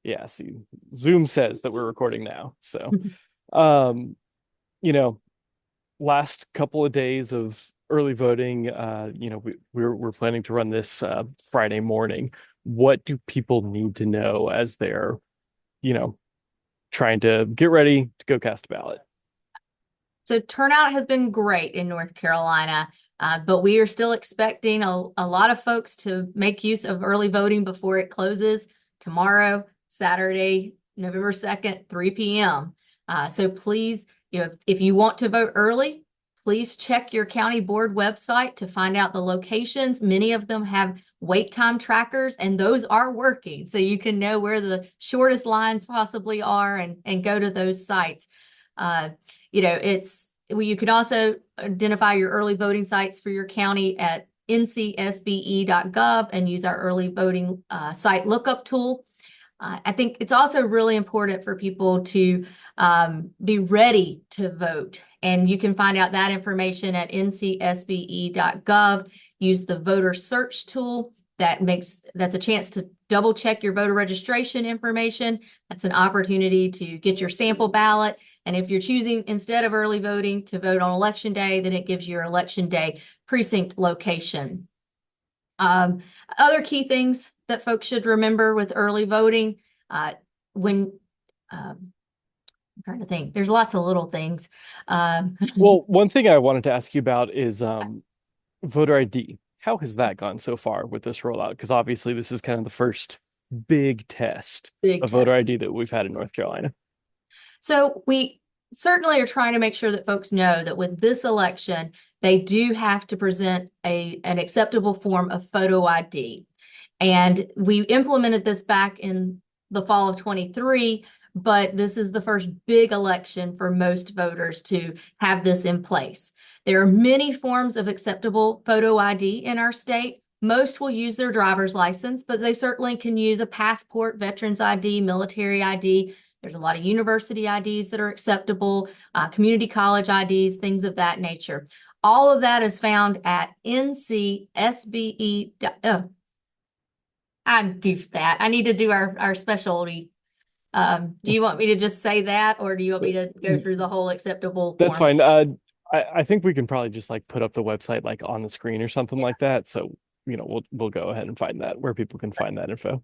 Yeah, see, Zoom says that we're recording now. So, um, you know, last couple of days of early voting, we're planning to run this Friday morning. What do people need to know as they're, you know, trying to get ready to go cast a ballot? So turnout has been great in North Carolina, but we are still expecting a lot of folks to make use of early voting before it closes tomorrow, Saturday, November 2nd, 3 p.m. So please, if you want to vote early, please check your county board website to find out the locations. Many of them have wait time trackers, and those are working. So you can know where the shortest lines possibly are and go to those sites. Uh, you can also identify your early voting sites for your county at ncsbe.gov and use our early voting site lookup tool. I think it's also really important for people to be ready to vote. And you can find out that information at ncsbe.gov. Use the voter search tool. That's a chance to double check your voter registration information. That's an opportunity to get your sample ballot. And if you're choosing instead of early voting to vote on election day, then it gives you your election day precinct location. Other key things that folks should remember with early voting, when I'm trying to think, there's lots of little things. Um, Well, one thing I wanted to ask you about is voter ID. How has that gone so far with this rollout? Because obviously this is kind of the first big test big of voter test. ID that we've had in North Carolina. So we certainly are trying to make sure that folks know that with this election, they do have to present an acceptable form of photo ID. And we implemented this back in the fall of 23, but this is the first big election for most voters to have this in place. There are many forms of acceptable photo ID in our state. Most will use their driver's license, but they certainly can use a passport, veterans ID, military ID. There's a lot of university IDs that are acceptable, community college IDs, things of that nature. All of that is found at NCSBE. Oh, I goofed that. I need to do our specialty. Do you want me to just say that, or do you want me to go through the whole acceptable That's forms? fine. I think we can probably just like put up the website like on the screen or something Yeah. like that. So, we'll go ahead and find that where people can find that info.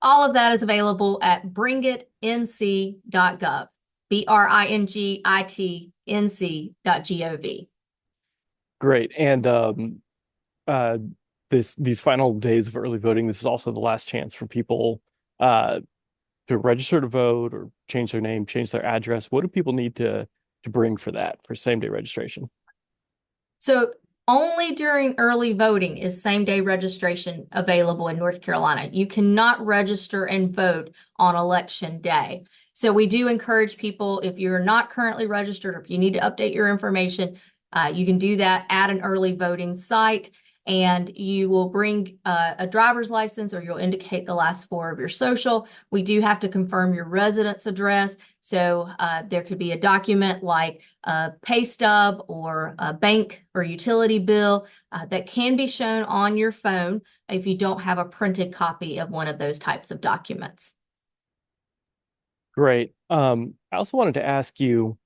All of that is available at bringitnc.gov, bringitnc.gov. Great. And uh these final days of early voting, this is also the last chance for people uh to register to vote or change their name, change their address. What do people need to bring for that for same day registration? So only during early voting is same day registration available in North Carolina. You cannot register and vote on election day. So we do encourage people, if you're not currently registered or if you need to update your information, you can do that at an early voting site, and you will bring a driver's license, or you'll indicate the last four of your social. We do have to confirm your residence address. So there could be a document like a pay stub or a bank or utility bill that can be shown on your phone if you don't have a printed copy of one of those types of documents. Great. I also wanted to ask you,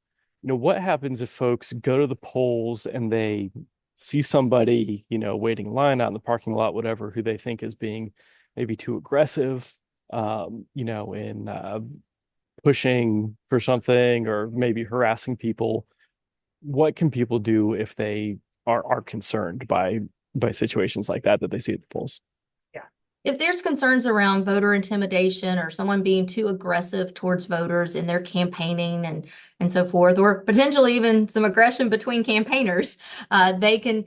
what happens if folks go to the polls and they see somebody, waiting in line out in the parking lot, whatever, who they think is being maybe too aggressive, in pushing for something or maybe harassing people. What can people do if they are concerned by situations like that they see at the polls? Yeah. If there's concerns around voter intimidation or someone being too aggressive towards voters in their campaigning and so forth, or potentially even some aggression between campaigners, they can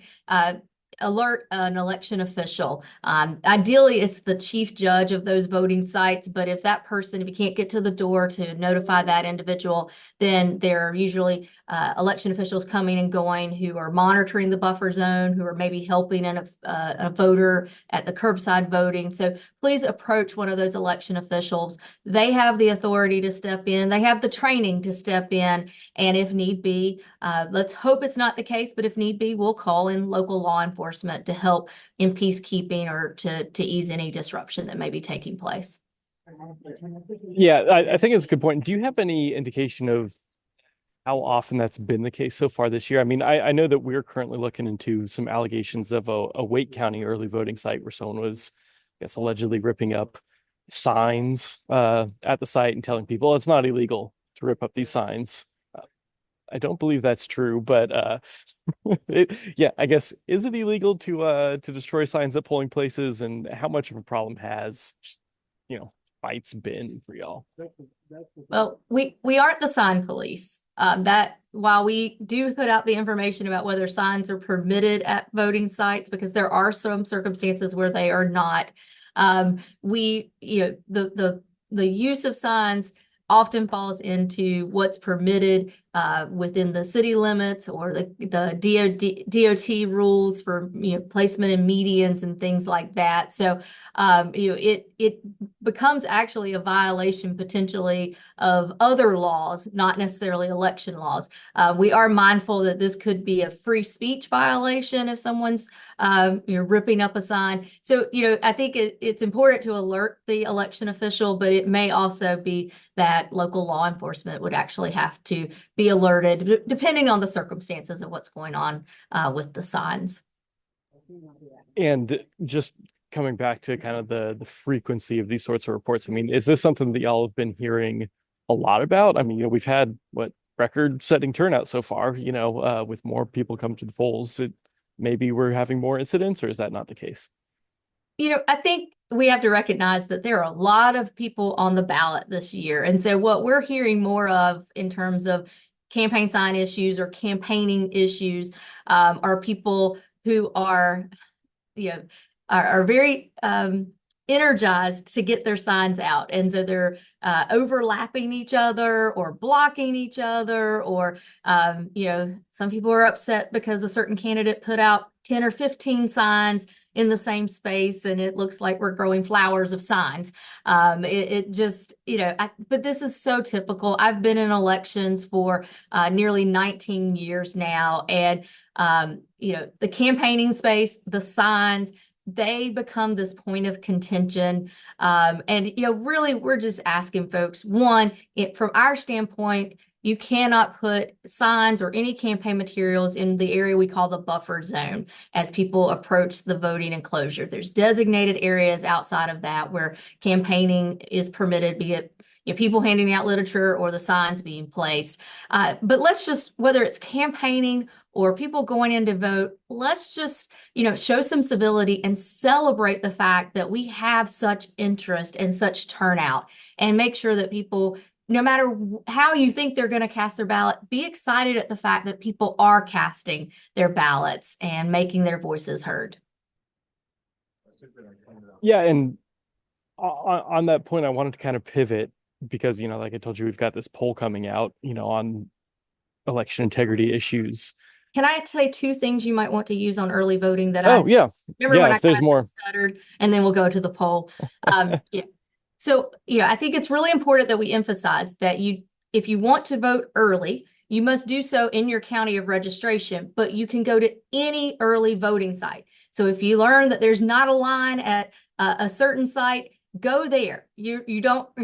alert an election official. Ideally, it's the chief judge of those voting sites, but if if you can't get to the door to notify that individual, then there are usually election officials coming and going who are monitoring the buffer zone, who are maybe helping a voter at the curbside voting. So please approach one of those election officials. They have the authority to step in. They have the training to step in. And if need be, let's hope it's not the case, but if need be, we'll call in local law enforcement to help in peacekeeping or to ease any disruption that may be taking place. Yeah, I think it's a good point. Do you have any indication of how often that's been the case so far this year? I mean, I know that we're currently looking into some allegations of a Wake County early voting site where someone was, I guess, allegedly ripping up signs at the site and telling people it's not illegal to rip up these signs. Uh, I don't believe that's true, but yeah, I guess is it illegal to destroy signs at polling places, and how much of a problem has you know fights been for y'all? Well, we aren't the sign police. That while we do put out the information about whether signs are permitted at voting sites, because there are some circumstances where they are not, we the use of signs often falls into what's permitted within the city limits or the DOT rules for placement in medians and things like that. So it becomes actually a violation potentially of other laws, not necessarily election laws. We are mindful that this could be a free speech violation if someone's ripping up a sign. So I think it's important to alert the election official, but it may also be that local law enforcement would actually have to be alerted, depending on the circumstances of what's going on with the signs. And just coming back to kind of the frequency of these sorts of reports, I mean, is this something that y'all have been hearing a lot about? I mean, we've had what record-setting turnout so far, with more people coming to the polls. Maybe we're having more incidents, or is that not the case? I think we have to recognize that there are a lot of people on the ballot this year. And so what we're hearing more of in terms of campaign sign issues or campaigning issues are people who you know, are very energized to get their signs out. And so they're overlapping each other or blocking each other, or, some people are upset because a certain candidate put out 10 or 15 signs in the same space and it looks like we're growing flowers of signs. It just, but this is so typical. I've been in elections for nearly 19 years now. And, the campaigning space, the signs, they become this point of contention. And, really, we're just asking folks, one, from our standpoint, you cannot put signs or any campaign materials in the area we call the buffer zone as people approach the voting enclosure. There's designated areas outside of that where campaigning is permitted, be it people handing out literature or the signs being placed. But let's just, whether it's campaigning or people going in to vote, let's just, show some civility and celebrate the fact that we have such interest and such turnout, and make sure that people, no matter how you think they're going to cast their ballot, be excited at the fact that people are casting their ballots and making their voices heard. Yeah, and on that point, I wanted to kind of pivot because, like I told you, we've got this poll coming out, on election integrity issues. Can I say two things you might want to use on early voting that Oh, I yeah. remember Yeah, when I if kind there's of more. just stuttered, and then we'll go to the poll. Yeah. So, I think it's really important that we emphasize that if you want to vote early, you must do so in your county of registration, but you can go to any early voting site. So if you learn that there's not a line at a certain site, go there. You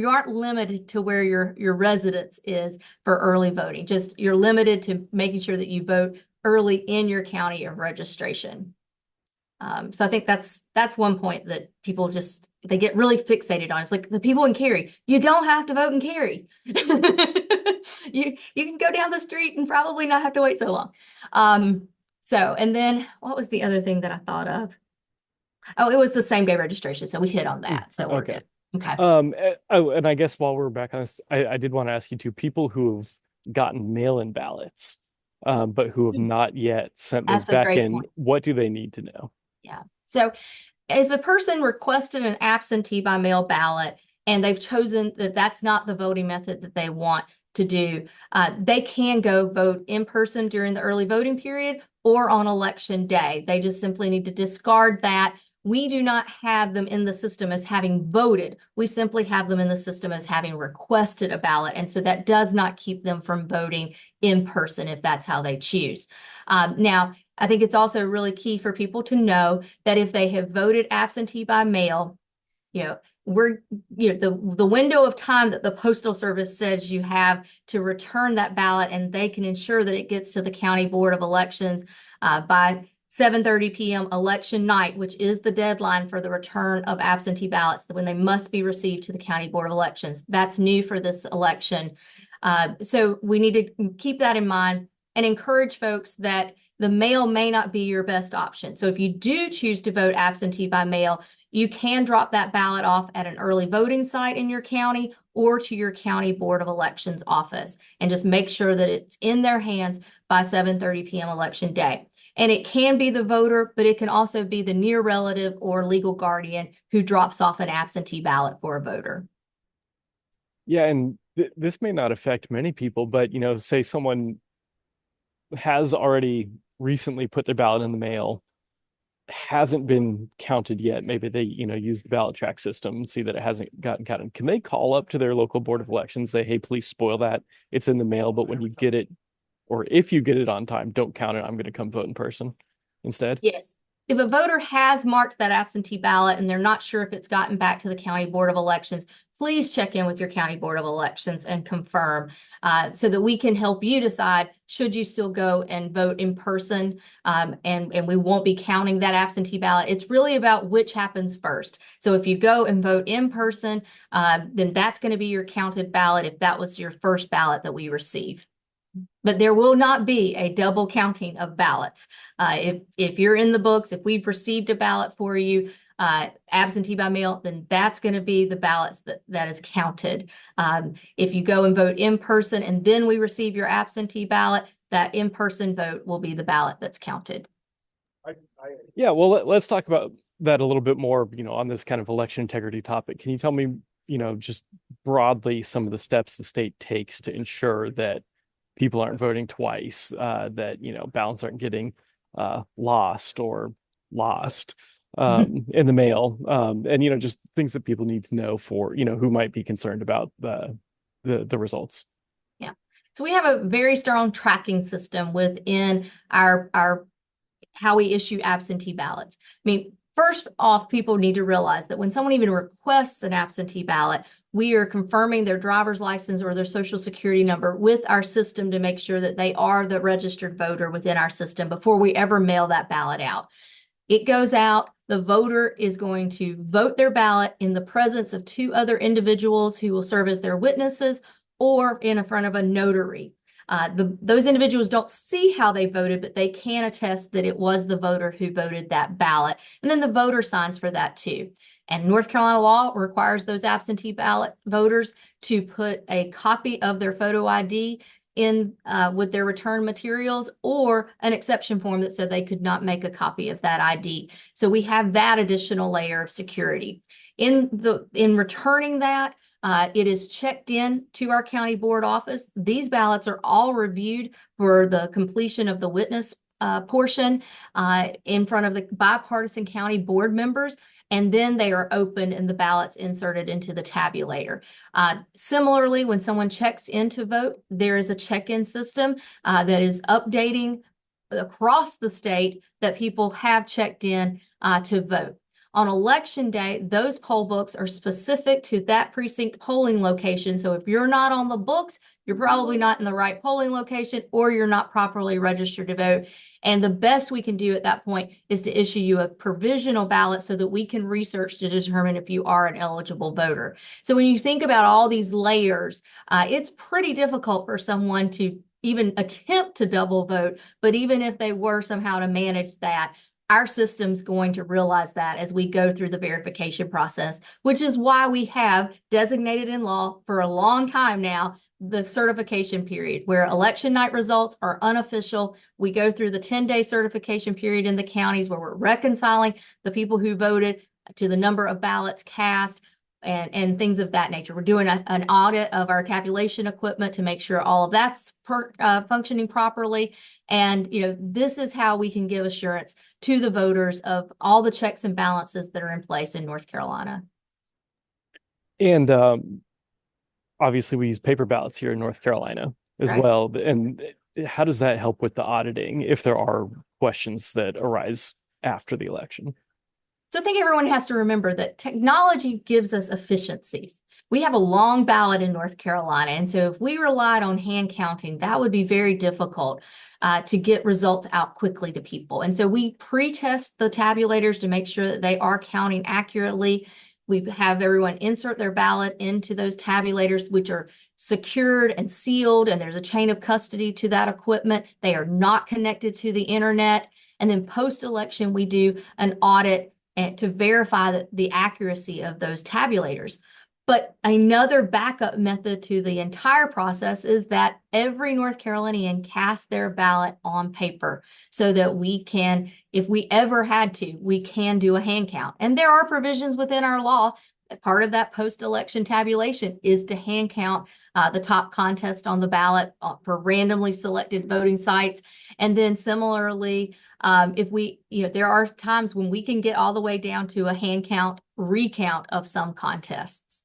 aren't limited to where your residence is for early voting. Just you're limited to making sure that you vote early in your county of registration. So I think that's one point that people they get really fixated on. It's like the people in Cary, you don't have to vote in Cary. You can go down the street and probably not have to wait so long. And then what was the other thing that I thought of? Oh, it was the same day registration. So we hit on that. So we're Okay. good. Okay. Oh, and I guess while we're back on this, I did want to ask you too, people who have gotten mail-in ballots, but who have not yet sent those That's a back great in, point. what do they need to know? Yeah. So if a person requested an absentee by mail ballot and they've chosen that that's not the voting method that they want to do, they can go vote in person during the early voting period or on election day. They just simply need to discard that. We do not have them in the system as having voted. We simply have them in the system as having requested a ballot. And so that does not keep them from voting in person if that's how they choose. Now, I think it's also really key for people to know that if they have voted absentee by mail, we're, the window of time that the Postal Service says you have to return that ballot, and they can ensure that it gets to the County Board of Elections by 7:30 p.m. election night, which is the deadline for the return of absentee ballots, when they must be received to the County Board of Elections. That's new for this election. So we need to keep that in mind and encourage folks that the mail may not be your best option. So if you do choose to vote absentee by mail, you can drop that ballot off at an early voting site in your county or to your County Board of Elections office, and just make sure that it's in their hands by 7:30 p.m. election day. And it can be the voter, but it can also be the near relative or legal guardian who drops off an absentee ballot for a voter. Yeah, and this may not affect many people, but say someone has already recently put their ballot in the mail, hasn't been counted yet. Maybe they, use the ballot track system and see that it hasn't gotten counted. Can they call up to their local board of elections, say, hey, please spoil that. It's in the mail, but when you get it, or if you get it on time, don't count it. I'm going to come vote in person instead. Yes. If a voter has marked that absentee ballot and they're not sure if it's gotten back to the County Board of Elections, please check in with your County Board of Elections and confirm, so that we can help you decide, should you still go and vote in person, and we won't be counting that absentee ballot. It's really about which happens first. So if you go and vote in person, then that's going to be your counted ballot if that was your first ballot that we receive. But there will not be a double counting of ballots. If you're in the books, if we've received a ballot for you, absentee by mail, then that's going to be the ballots that is counted. If you go and vote in person and then we receive your absentee ballot, that in-person vote will be the ballot that's counted. Yeah, well, let's talk about that a little bit more, on this kind of election integrity topic. Can you tell me, just broadly some of the steps the state takes to ensure that people aren't voting twice, that ballots aren't getting lost or lost in the mail, and just things that people need to know for who might be concerned about the results. Yeah. So we have a very strong tracking system within our how we issue absentee ballots. I mean, first off, people need to realize that when someone even requests an absentee ballot, we are confirming their driver's license or their social security number with our system to make sure that they are the registered voter within our system before we ever mail that ballot out. It goes out, the voter is going to vote their ballot in the presence of two other individuals who will serve as their witnesses or in front of a notary. Those individuals don't see how they voted, but they can attest that it was the voter who voted that ballot. And then the voter signs for that too. And North Carolina law requires those absentee ballot voters to put a copy of their photo ID in with their return materials, or an exception form that said they could not make a copy of that ID. So we have that additional layer of security. In returning that, it is checked in to our county board office. These ballots are all reviewed for the completion of the witness portion in front of the bipartisan county board members. And then they are opened and the ballots inserted into the tabulator. Similarly, when someone checks in to vote, there is a check-in system that is updating across the state that people have checked in to vote. On election day, those poll books are specific to that precinct polling location. So if you're not on the books, you're probably not in the right polling location, or you're not properly registered to vote. And the best we can do at that point is to issue you a provisional ballot so that we can research to determine if you are an eligible voter. So when you think about all these layers, it's pretty difficult for someone to even attempt to double vote. But even if they were somehow to manage that, our system's going to realize that as we go through the verification process, which is why we have designated in law for a long time now the certification period, where election night results are unofficial. We go through the 10-day certification period in the counties where we're reconciling the people who voted to the number of ballots cast and things of that nature. We're doing an audit of our tabulation equipment to make sure all of that's functioning properly. And this is how we can give assurance to the voters of all the checks and balances that are in place in North Carolina. And obviously, we use paper ballots here in North Carolina as Right. well. And how does that help with the auditing if there are questions that arise after the election? So I think everyone has to remember that technology gives us efficiencies. We have a long ballot in North Carolina. And so if we relied on hand counting, that would be very difficult to get results out quickly to people. And so we pre-test the tabulators to make sure that they are counting accurately. We have everyone insert their ballot into those tabulators, which are secured and sealed, and there's a chain of custody to that equipment. They are not connected to the internet. And then post-election, we do an audit and to verify the accuracy of those tabulators. But another backup method to the entire process is that every North Carolinian casts their ballot on paper so that we can, if we ever had to, we can do a hand count. And there are provisions within our law. Part of that post-election tabulation is to hand count the top contest on the ballot for randomly selected voting sites. And then similarly, if we, there are times when we can get all the way down to a hand count, recount of some contests.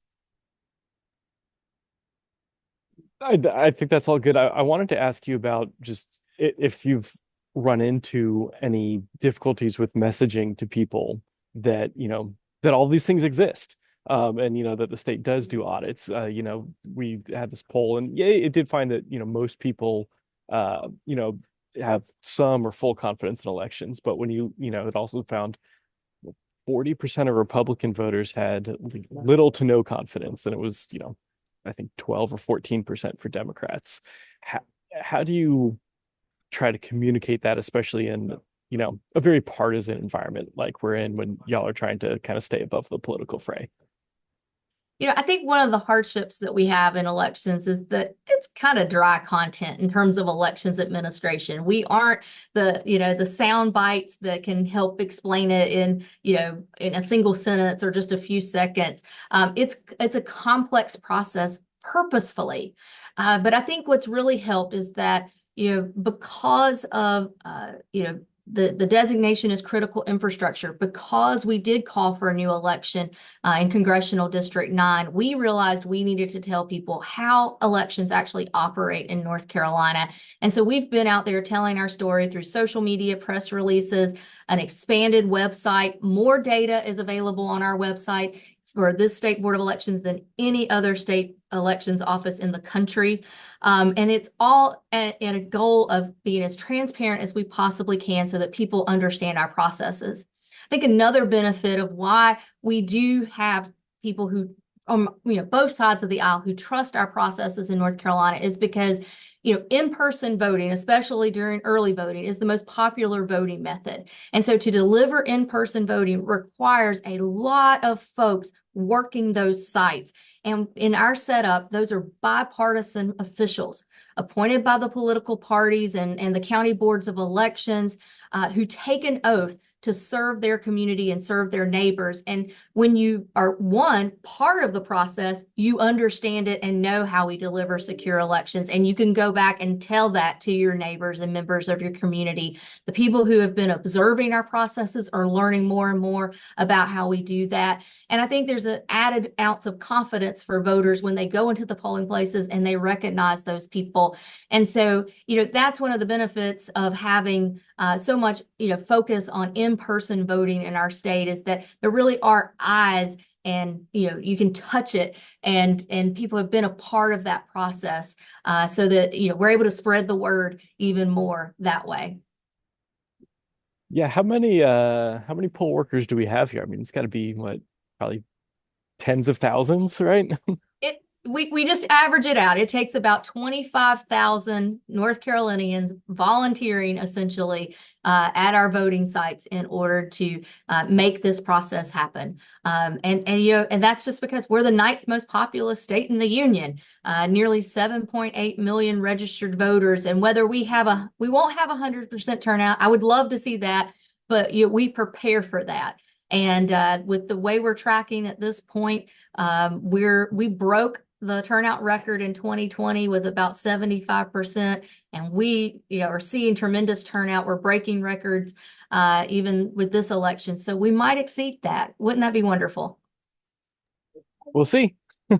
I think that's all good. I wanted to ask you about just if you've run into any difficulties with messaging to people that, that all these things exist. And that the state does do audits. We had this poll, and yeah, it did find that most people, have some or full confidence in elections. But when it also found 40% of Republican voters had little to no confidence, and it was I think 12 or 14% for Democrats. How, how do you try to communicate that, especially in, a very partisan environment like we're in when y'all are trying to kind of stay above the political fray? I think one of the hardships that we have in elections is that it's kind of dry content in terms of elections administration. We aren't the sound bites that can help explain it in a single sentence or just a few seconds. It's a complex process purposefully. But I think what's really helped is that, because of, the designation is critical infrastructure, because we did call for a new election in Congressional District 9, we realized we needed to tell people how elections actually operate in North Carolina. And so we've been out there telling our story through social media, press releases, an expanded website. More data is available on our website for this state board of elections than any other state elections office in the country. And it's all in a goal of being as transparent as we possibly can so that people understand our processes. I think another benefit of why we do have people who, both sides of the aisle who trust our processes in North Carolina is because in-person voting, especially during early voting, is the most popular voting method. And so to deliver in-person voting requires a lot of folks working those sites. And in our setup, those are bipartisan officials appointed by the political parties and the county boards of elections who take an oath to serve their community and serve their neighbors. And when you are part of the process, you understand it and know how we deliver secure elections. And you can go back and tell that to your neighbors and members of your community. The people who have been observing our processes are learning more and more about how we do that. And I think there's an added ounce of confidence for voters when they go into the polling places and they recognize those people. And so, that's one of the benefits of having so much, focus on in-person voting in our state is that there really are eyes and, you can touch it and people have been a part of that process so that, we're able to spread the word even more that way. Yeah, how many poll workers do we have here? I mean, it's got to be what, probably tens of thousands, right? We just average it out. It takes about 25,000 North Carolinians volunteering essentially at our voting sites in order to make this process happen. And that's just because we're the ninth most populous state in the union, nearly 7.8 million registered voters. And whether we won't have 100% turnout. I would love to see that, but we prepare for that. And with the way we're tracking at this point, we broke the turnout record in 2020 with about 75%. And we, are seeing tremendous turnout. We're breaking records even with this election. So we might exceed that. Wouldn't that be wonderful? We'll see. All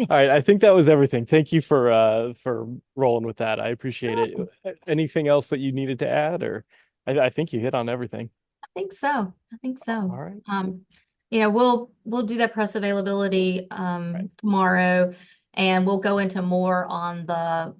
right, I think that was everything. Thank you for rolling with that. I appreciate it. Anything else that you needed to add, or I think you hit on everything. think so. I think All so. right. We'll do that press availability Right. tomorrow, and we'll go into more on the